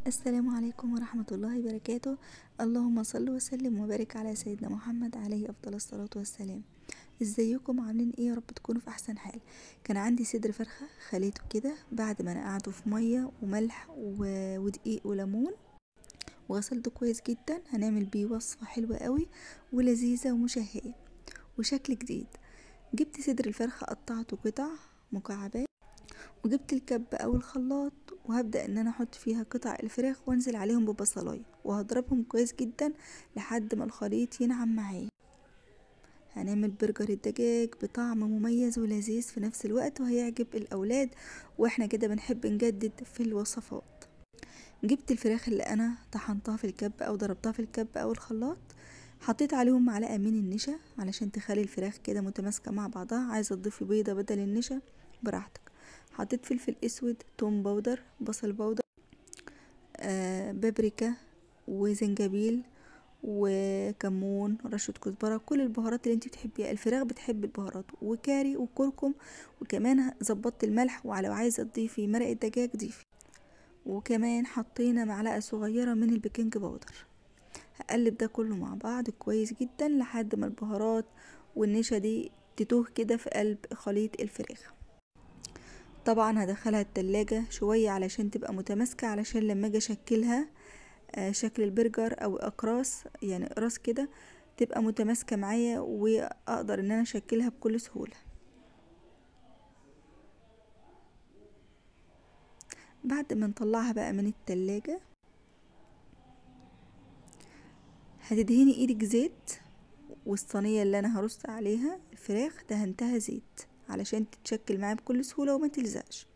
السلام عليكم ورحمة الله وبركاته. اللهم صل وسلم وبارك على سيدنا محمد عليه أفضل الصلاة والسلام. ازيكم عاملين ايه؟ يا رب تكونوا في احسن حال. كان عندي صدر فرخة خليته كده بعد ما نقعته في مية وملح ودقيق وليمون وغسلته كويس جدا. هنعمل بيه وصفة حلوة قوي ولذيذة ومشهية وشكل جديد. جبت صدر الفرخة قطعته قطع مكعبات، وجبت الكب او الخلاط، وهبدأ ان انا احط فيها قطع الفراخ وانزل عليهم ببصلاية وهضربهم كويس جدا لحد ما الخليط ينعم معايا. هنعمل برجر الدجاج بطعم مميز ولذيذ في نفس الوقت وهيعجب الاولاد، واحنا كده بنحب نجدد في الوصفات. جبت الفراخ اللي انا طحنتها في الكب او ضربتها في الكب او الخلاط، حطيت عليهم معلقة من النشا علشان تخلي الفراخ كده متماسكة مع بعضها. عايزة تضيفي بيضة بدل النشا براحتك. حطيت فلفل اسود، توم باودر، بصل باودر، بابريكا وزنجبيل وكمون، رشة كزبرة، كل البهارات اللي انت بتحبيها. الفراخ بتحب البهارات، وكاري وكركم. وكمان ظبطت الملح، ولو عايزة تضيفي مرق الدجاج ضيفي. وكمان حطينا معلقة صغيرة من البيكنج باودر. هقلب ده كله مع بعض كويس جدا لحد ما البهارات والنشا دي تتوه كده في قلب خليط الفراخ. طبعا هدخلها التلاجة شوية علشان تبقى متماسكة، علشان لما اجي اشكلها شكل البرجر او اقراص، يعني اقراص كده، تبقى متماسكة معايا واقدر ان انا اشكلها بكل سهولة. بعد ما نطلعها بقى من التلاجة، هتدهني ايدك زيت، والصينية اللي انا هرص عليها الفراخ دهنتها زيت علشان تتشكل معايا بكل سهولة وما تلزقش.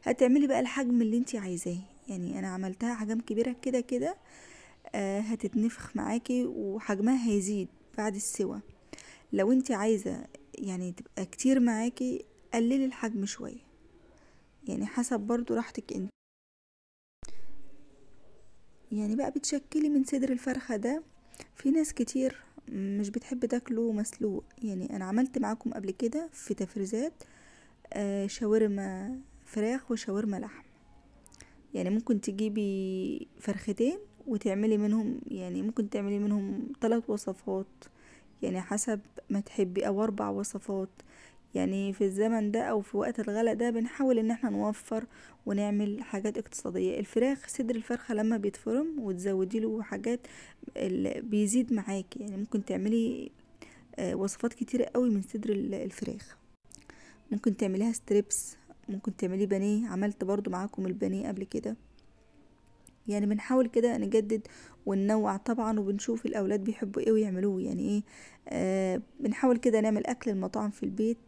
هتعملي بقى الحجم اللي انتي عايزاه، يعني انا عملتها حجم كبيرة كده كده. هتتنفخ معاكي وحجمها هيزيد بعد السوا. لو انتي عايزة يعني تبقى كتير معاكي، قللي الحجم شوية، يعني حسب برضو راحتك انت. يعني بقى بتشكلي من صدر الفرخة ده. في ناس كتير مش بتحب تاكله مسلوق، يعني انا عملت معاكم قبل كده في تفريزات شاورما فراخ وشاورما لحم. يعني ممكن تجيبي فرختين وتعملي منهم، يعني ممكن تعملي منهم 3 وصفات، يعني حسب ما تحبي، او 4 وصفات. يعني في الزمن ده او في وقت الغلاء ده بنحاول ان احنا نوفر ونعمل حاجات اقتصادية. الفراخ صدر الفرخة لما بيتفرم وتزودي له حاجات بيزيد معاكي، يعني ممكن تعملي وصفات كتيرة قوي من صدر الفراخ. ممكن تعمليها ستريبس، ممكن تعملي بانيه. عملت برضو معاكم البانيه قبل كده. يعني بنحاول كده نجدد وننوع طبعا، وبنشوف الاولاد بيحبوا ايه ويعملوه، يعني ايه. بنحاول كده نعمل اكل المطاعم في البيت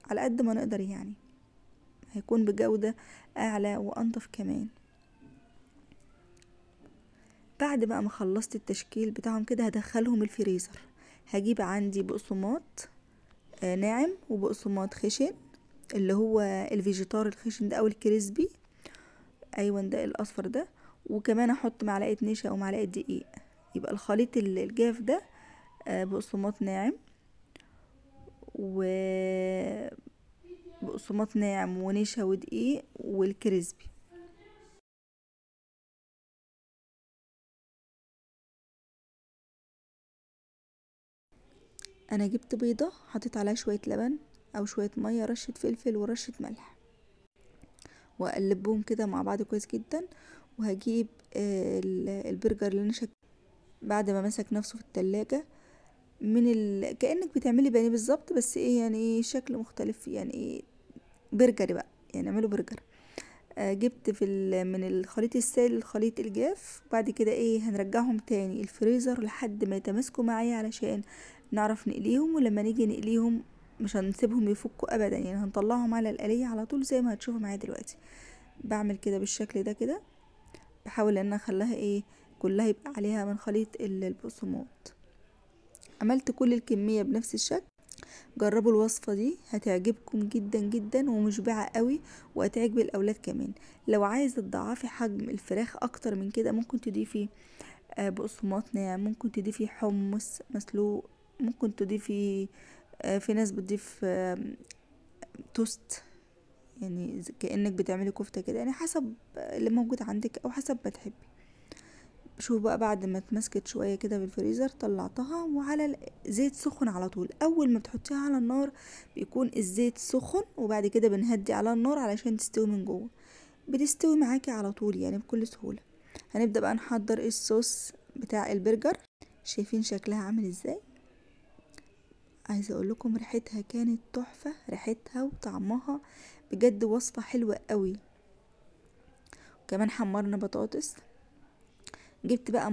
على قد ما نقدر، يعني هيكون بجودة اعلى وانضف كمان. بعد بقى ما خلصت التشكيل بتاعهم كده هدخلهم الفريزر. هجيب عندي بقسماط ناعم وبقسماط خشن، اللي هو الفيجيتار الخشن ده او الكريسبي، ايوه ده الاصفر ده. وكمان احط معلقه نشا او معلقه دقيق، يبقى الخليط الجاف ده بقسماط ناعم وبقسماط ناعم ونشا ودقيق والكريسبي. انا جبت بيضة، حطيت عليها شوية لبن او شوية مية، رشة فلفل ورشة ملح، واقلبهم كده مع بعض كويس جدا. وهجيب البرجر اللي انا بعد ما مسك نفسه في التلاجة كأنك بتعملي بانيه بالظبط، بس ايه يعني ايه شكل مختلف، يعني ايه برجر بقى، يعني اعمله برجر. جبت من الخليط السائل الخليط الجاف، وبعد كده ايه هنرجعهم تاني الفريزر لحد ما يتماسكوا معايا علشان نعرف نقليهم. ولما نيجي نقليهم مش هنسيبهم يفكوا ابدا، يعني هنطلعهم على القلية على طول زي ما هتشوفوا معايا دلوقتي. بعمل كده بالشكل ده كده، بحاول ان انا اخليها ايه كلها يبقى عليها من خليط البقسماط. عملت كل الكمية بنفس الشكل. جربوا الوصفة دي هتعجبكم جدا جدا ومشبعة قوي، وهتعجب الاولاد كمان. لو عايزة تضعفي حجم الفراخ اكتر من كده ممكن تضيفي بقسماط ناعم، ممكن تضيفي حمص مسلوق، ممكن تضيفي في ناس بتضيف توست، يعني كأنك بتعملي كفتة كده، يعني حسب اللي موجود عندك او حسب ما تحبي. شوف بقى بعد ما اتمسكت شوية كده في الفريزر طلعتها، وعلى زيت سخن على طول. اول ما بتحطيها على النار بيكون الزيت سخن، وبعد كده بنهدي على النار علشان تستوي من جوه. بتستوي معاكي على طول يعني بكل سهولة. هنبدأ بقى نحضر الصوص بتاع البرجر. شايفين شكلها عامل ازاي؟ عايزة اقول لكم ريحتها كانت تحفة، ريحتها وطعمها بجد وصفة حلوة قوي. كمان حمرنا بطاطس. جبت بقى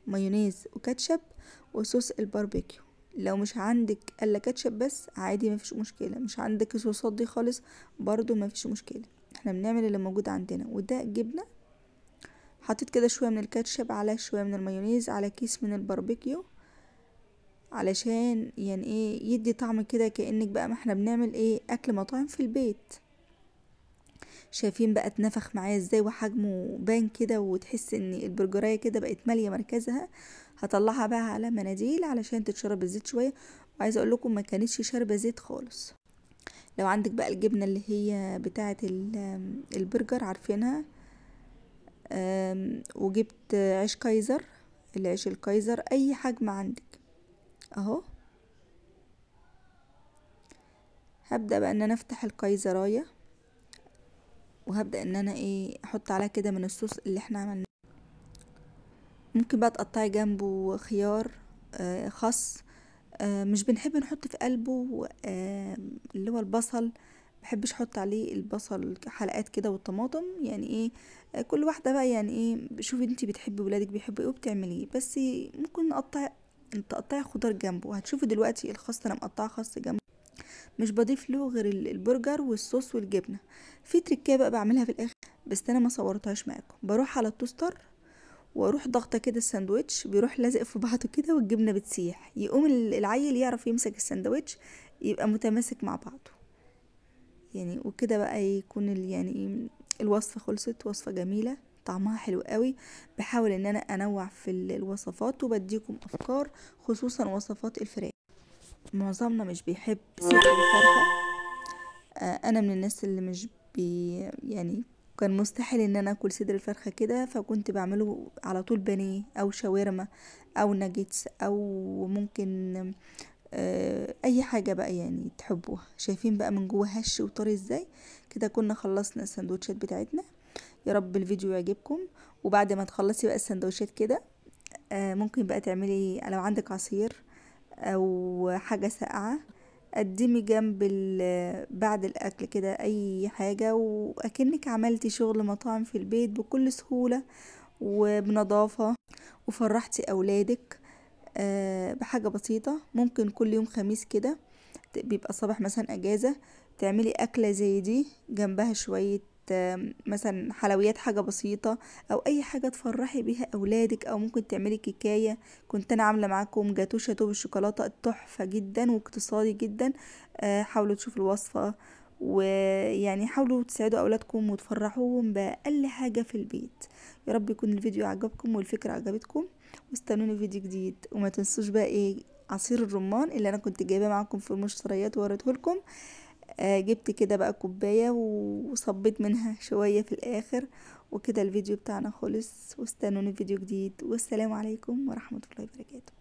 مايونيز وكاتشب وصوص الباربيكيو. لو مش عندك الا كاتشب بس عادي مفيش مشكلة، مش عندك الصوصات دي خالص برضو مفيش مشكلة، احنا بنعمل اللي موجود عندنا. وده جبنة، حطيت كده شوية من الكاتشب على شوية من المايونيز على كيس من الباربيكيو، علشان يعني ايه يدي طعم كده كأنك بقى ما احنا بنعمل ايه اكل مطاعم في البيت. شايفين بقى اتنفخ معايا ازاي وحجمه بان كده، وتحس ان البرجرايه كده بقت ماليه مركزها. هطلعها بقى على مناديل علشان تتشرب الزيت شويه. وعايزه اقول لكم ما كانتش شاربه زيت خالص. لو عندك بقى الجبنه اللي هي بتاعه البرجر عارفينها، وجبت عيش كايزر، العيش الكايزر اي حجم عندك اهو. هبدأ بقى ان انا افتح الكايزرايه، وهبدأ ان انا ايه احط عليها كده من الصوص اللي احنا عملناه. ممكن بقى تقطعي جنبه خيار، خس. مش بنحب نحط في قلبه اللي هو البصل، محبش احط عليه البصل حلقات كده والطماطم يعني ايه. كل واحده بقى يعني ايه شوفي انتي بتحبي ولادك بيحبوا ايه وبتعمليه. بس ممكن تقطعي خضار جنبه، وهتشوفي دلوقتي الخس انا مقطعه خس جنبه. مش بضيف له غير البرجر والصوص والجبنه. في تريكيه بقى بعملها في الاخر بس انا ما صورتهاش معاكم. بروح على التوستر واروح ضغطه كده الساندوتش، بيروح لازق في بعضه كده والجبنه بتسيح، يقوم العيل يعرف يمسك الساندوتش يبقى متماسك مع بعضه يعني. وكده بقى يكون يعني الوصفه خلصت. وصفه جميله طعمها حلو قوي. بحاول ان انا انوع في الوصفات وبديكم افكار، خصوصا وصفات الفراخ. معظمنا مش بيحب صدر الفرخه. انا من الناس اللي مش يعني كان مستحيل ان انا اكل صدر الفرخه كده، فكنت بعمله على طول بانيه او شاورما او ناجيتس او ممكن اي حاجه بقى يعني تحبوها. شايفين بقى من جوه هش وطري ازاي. كده كنا خلصنا السندوتشات بتاعتنا. يا رب الفيديو يعجبكم. وبعد ما تخلصي بقى السندوتشات كده ممكن بقى تعملي لو عندك عصير او حاجه ساقعه، قدمي جنب بعد الاكل كده اي حاجة، واكنك عملتي شغل مطاعم في البيت بكل سهولة وبنظافة، وفرحتي اولادك بحاجة بسيطة. ممكن كل يوم خميس كده بيبقى صباح مثلا اجازة، تعملي اكلة زي دي جنبها شوية مثلا حلويات، حاجة بسيطة او اي حاجة تفرحي بيها اولادك. او ممكن تعملي كيكاية. كنت انا عاملة معاكم جاتو شاتو بالشوكولاتة تحفة جدا واقتصادي جدا. حاولوا تشوفوا الوصفة، ويعني حاولوا تساعدوا اولادكم وتفرحوهم باقل حاجة في البيت. يا رب يكون الفيديو عجبكم والفكرة عجبتكم، واستنوني فيديو جديد. وما تنسوش بقى ايه عصير الرمان اللي انا كنت جايباه معاكم في المشتريات ووريته لكم. جبت كده بقى كوباية وصبيت منها شوية في الاخر. وكده الفيديو بتاعنا خلص، واستنوني فيديو جديد، والسلام عليكم ورحمة الله وبركاته.